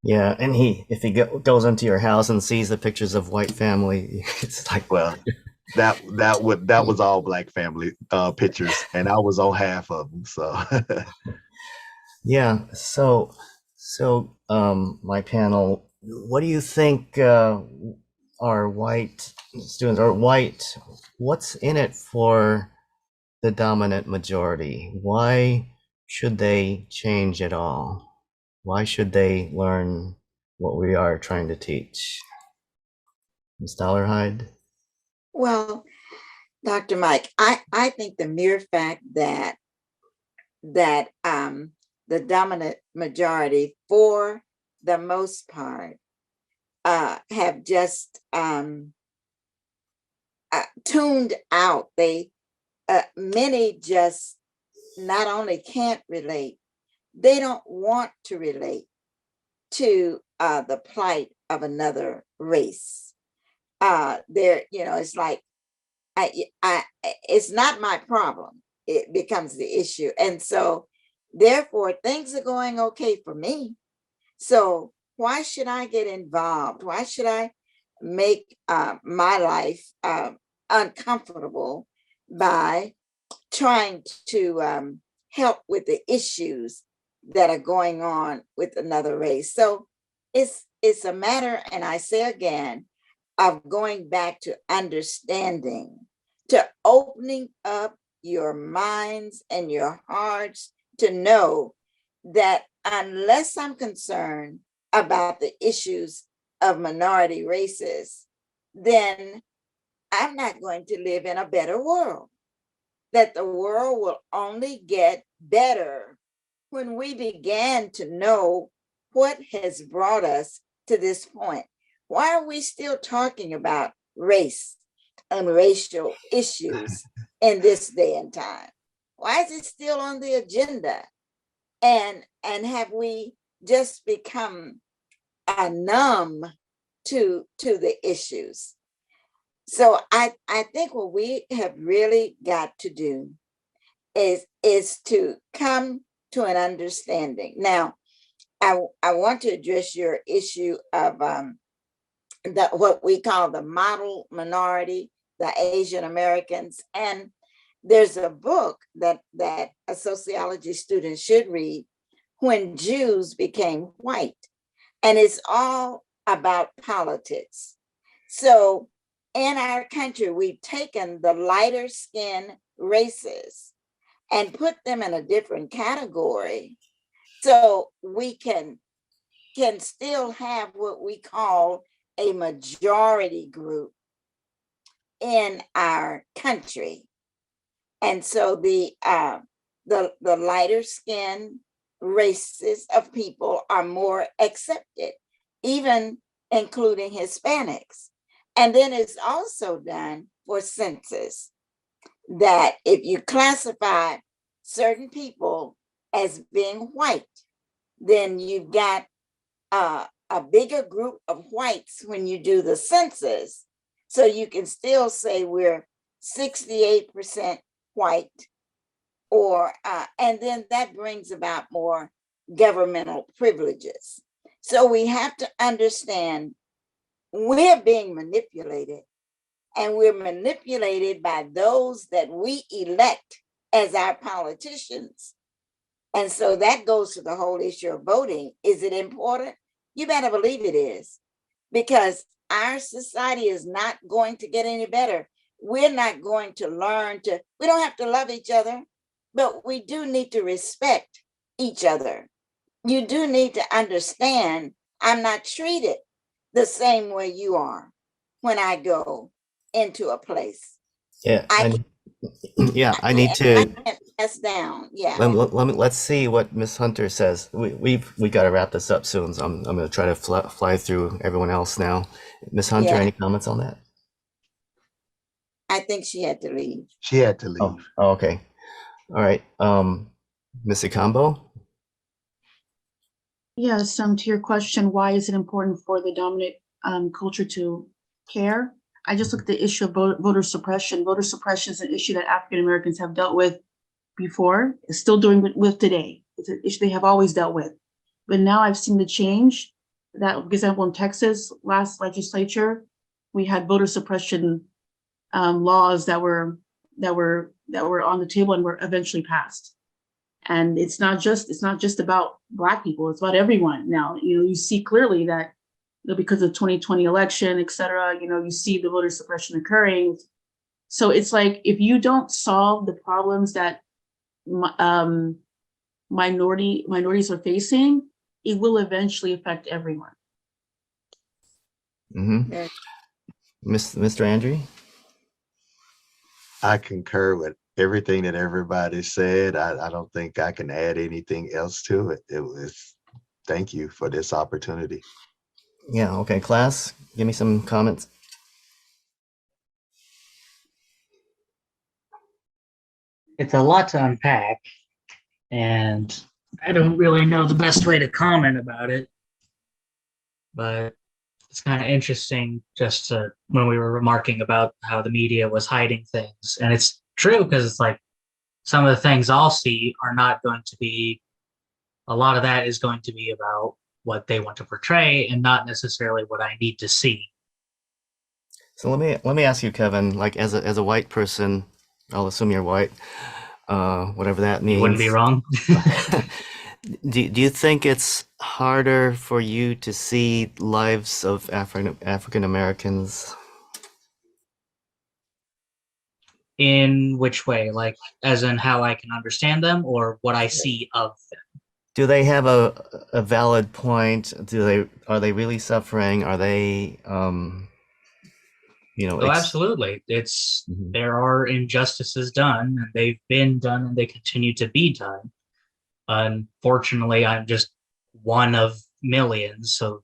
Yeah, and if he goes into your house and sees the pictures of white family, it's like, Well, that was all Black family pictures, and I was on half of them. So yeah. So, my panel, what do you think are white students or white? What's in it for the dominant majority? Why should they change at all? Why should they learn what we are trying to teach? Ms. Dollarhide? Well, Dr. Mike, I think the mere fact that the dominant majority, for the most part, have just tuned out. Many just not only can't relate, they don't want to relate to the plight of another race. It's like, it's not my problem. It becomes the issue. And so therefore things are going okay for me. So why should I get involved? Why should I make my life uncomfortable by trying to help with the issues that are going on with another race? So it's a matter, and I say again, of going back to understanding, to opening up your minds and your hearts to know that unless I'm concerned about the issues of minority races, then I'm not going to live in a better world. That the world will only get better when we began to know what has brought us to this point. Why are we still talking about race and racial issues in this day and time? Why is it still on the agenda? And have we just become numb to the issues? So I think what we have really got to do is to come to an understanding. Now, I want to address your issue of what we call the model minority, the Asian Americans. And there's a book that a sociology student should read, When Jews Became White. And it's all about politics. So in our country, we've taken the lighter skinned races and put them in a different category so we can still have what we call a majority group in our country. And so the lighter skinned races of people are more accepted, even including Hispanics. And then it's also done for census, that if you classify certain people as being white, then you've got a bigger group of whites when you do the census. So you can still say we're 68% white, or and then that brings about more governmental privileges. So we have to understand we're being manipulated, and we're manipulated by those that we elect as our politicians. And so that goes to the whole issue of voting. Is it important? You better believe it is, because our society is not going to get any better. We're not going to learn to, we don't have to love each other, but we do need to respect each other. You do need to understand I'm not treated the same way you are when I go into a place. Yeah, Yeah, I I need to. can't pass down, yeah. Let's see what Miss Hunter says. We got to wrap this up soon, so I'm going to try to fly through everyone else now. Miss Hunter, Yeah. any comments on that? I think she had to leave. She had to leave. Oh, okay. All right. Miss Ikambo? Yes, to your question, why is it important for the dominant culture to care? I just looked at the issue of voter suppression. Voter suppression is an issue that African Americans have dealt with before, is still doing with today. It's an issue they have always dealt with. But now I've seen the change. That, for example, in Texas, last legislature, we had voter suppression laws that were on the table and were eventually passed. And it's not just about Black people, it's about everyone now. You see clearly that because of 2020 election, et cetera, you see the voter suppression occurring. So it's like, if you don't solve the problems that minorities are facing, it will eventually affect everyone. Mm-hmm. Yeah. Mr. Andrew? I concur with everything that everybody said. I don't think I can add anything else to it. Thank you for this opportunity. Yeah, okay. Class, give me some comments. It's a lot to unpack, and I don't really know the best way to comment about it. But it's kind of interesting just when we were remarking about how the media was hiding things. And it's true, because it's like some of the things I'll see are not going to be, a lot of that is going to be about what they want to portray and not necessarily what I need to see. So let me ask you, Kevin, like as a white person, I'll assume you're white, whatever that means. You wouldn't be wrong. Do you think it's harder for you to see lives of African Americans? In which way? Like, as in how I can understand them, or what I see of them? Do they have a valid point? Are they really suffering? Are they Oh, absolutely. Mhm. There are injustices done, and they've been done, and they continue to be done. Unfortunately, I'm just one of millions, so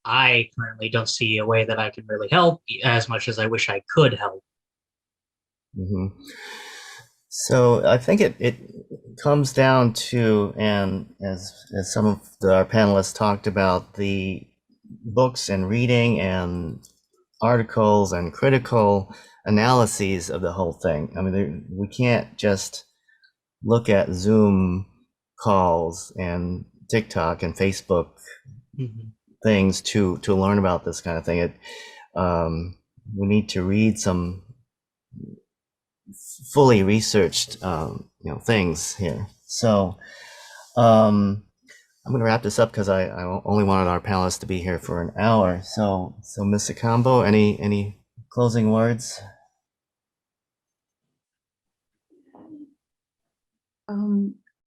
I currently don't see a way that I can really help as much as I wish I could help. Mhm. So I think it comes down to, and as some of our panelists talked about, the books and reading and articles and critical analyses of the whole thing. I mean, we can't just look at Zoom calls and TikTok and Facebook Mhm. things to learn about this kind of thing. We need to read some fully researched things here. So I'm going to wrap this up because I only wanted our panelists to be here for an hour. So Ms. Ikambo, any closing words?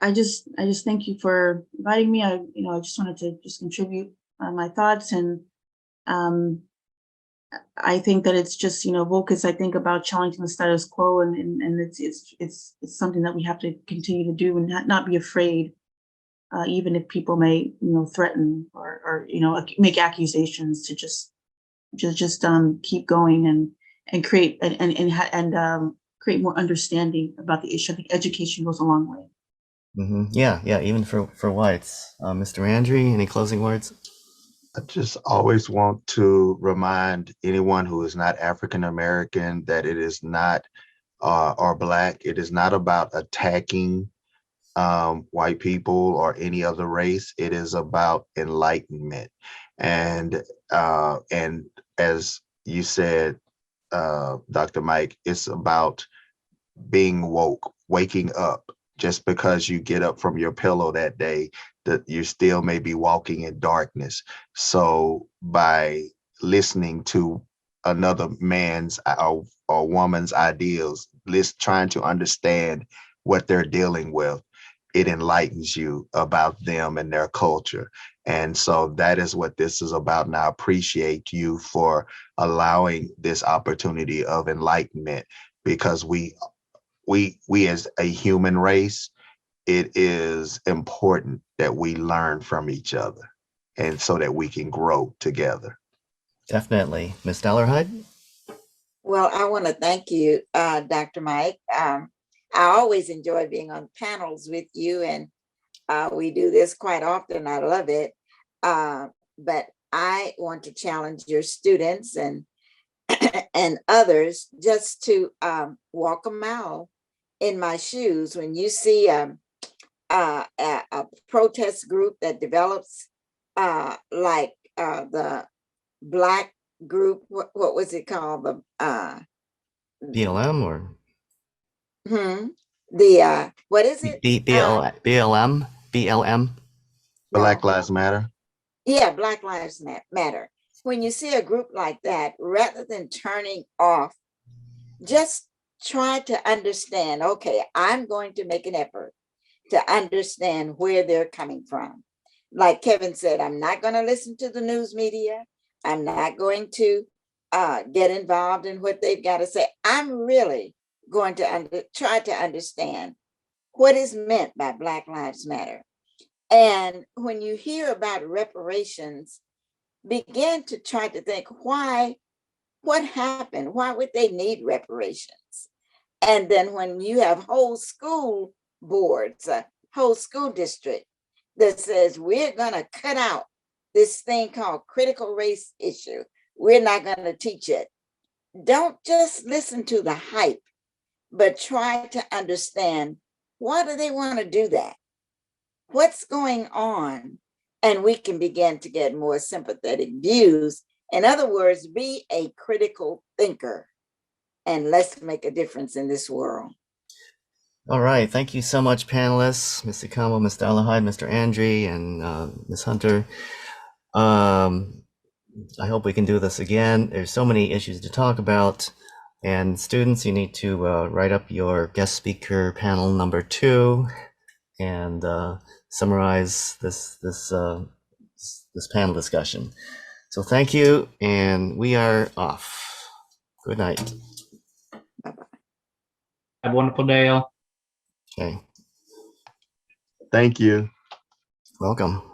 I just thank you for inviting me. I just wanted to just contribute my thoughts, and I think that it's just, woke is, I think, about challenging the status quo, and it's something that we have to continue to do and not be afraid, even if people may, threaten or make accusations, to just keep going and create and create more understanding about the issue. I think education goes a long way. Mm-hmm. Yeah, even for whites. Mr. Andrew, any closing words? I just always want to remind anyone who is not African American that it is not, or Black, it is not about attacking white people or any other race. It is about enlightenment. And as you said, Dr. Mike, it's about being woke, waking up. Just because you get up from your pillow that day, that you still may be walking in darkness. So by listening to another man's or woman's ideals, trying to understand what they're dealing with, it enlightens you about them and their culture. And so that is what this is about. And I appreciate you for allowing this opportunity of enlightenment, because we we as a human race, it is important that we learn from each other, and so that we can grow together. Definitely. Ms. Dollarhide? Well, I want to thank you, Dr. Mike. I always enjoy being on panels with you, and we do this quite often. I love it. But I want to challenge your students and and others just to walk a mile in my shoes. When you see a protest group that develops like the Black group, what was it called? BLM or What is it? BLM? BLM? Black Lives Matter. Yeah, Black Lives Matter. When you see a group like that, rather than turning off, just try to understand, okay, I'm going to make an effort to understand where they're coming from. Like Kevin said, I'm not going to listen to the news media. I'm not going to get involved in what they've got to say. I'm really going to try to understand what is meant by Black Lives Matter. And when you hear about reparations, begin to try to think what happened? Why would they need reparations? And then when you have whole school boards, a whole school district that says, we're going to cut out this thing called critical race issue. We're not going to teach it. Don't just listen to the hype, but try to understand, why do they want to do that? What's going on? And we can begin to get more sympathetic views. In other words, be a critical thinker, and let's make a difference in this world. All right. Thank you so much, panelists, Mr. Kamo, Ms. Dollarhide, Mr. Andre, and Ms. Hunter. I hope we can do this again. There's so many issues to talk about. And students, you need to write up your guest speaker panel number 2 and summarize this panel discussion. So thank you, and we are off. Good night. Have a wonderful day, all. Okay, Thank you. welcome.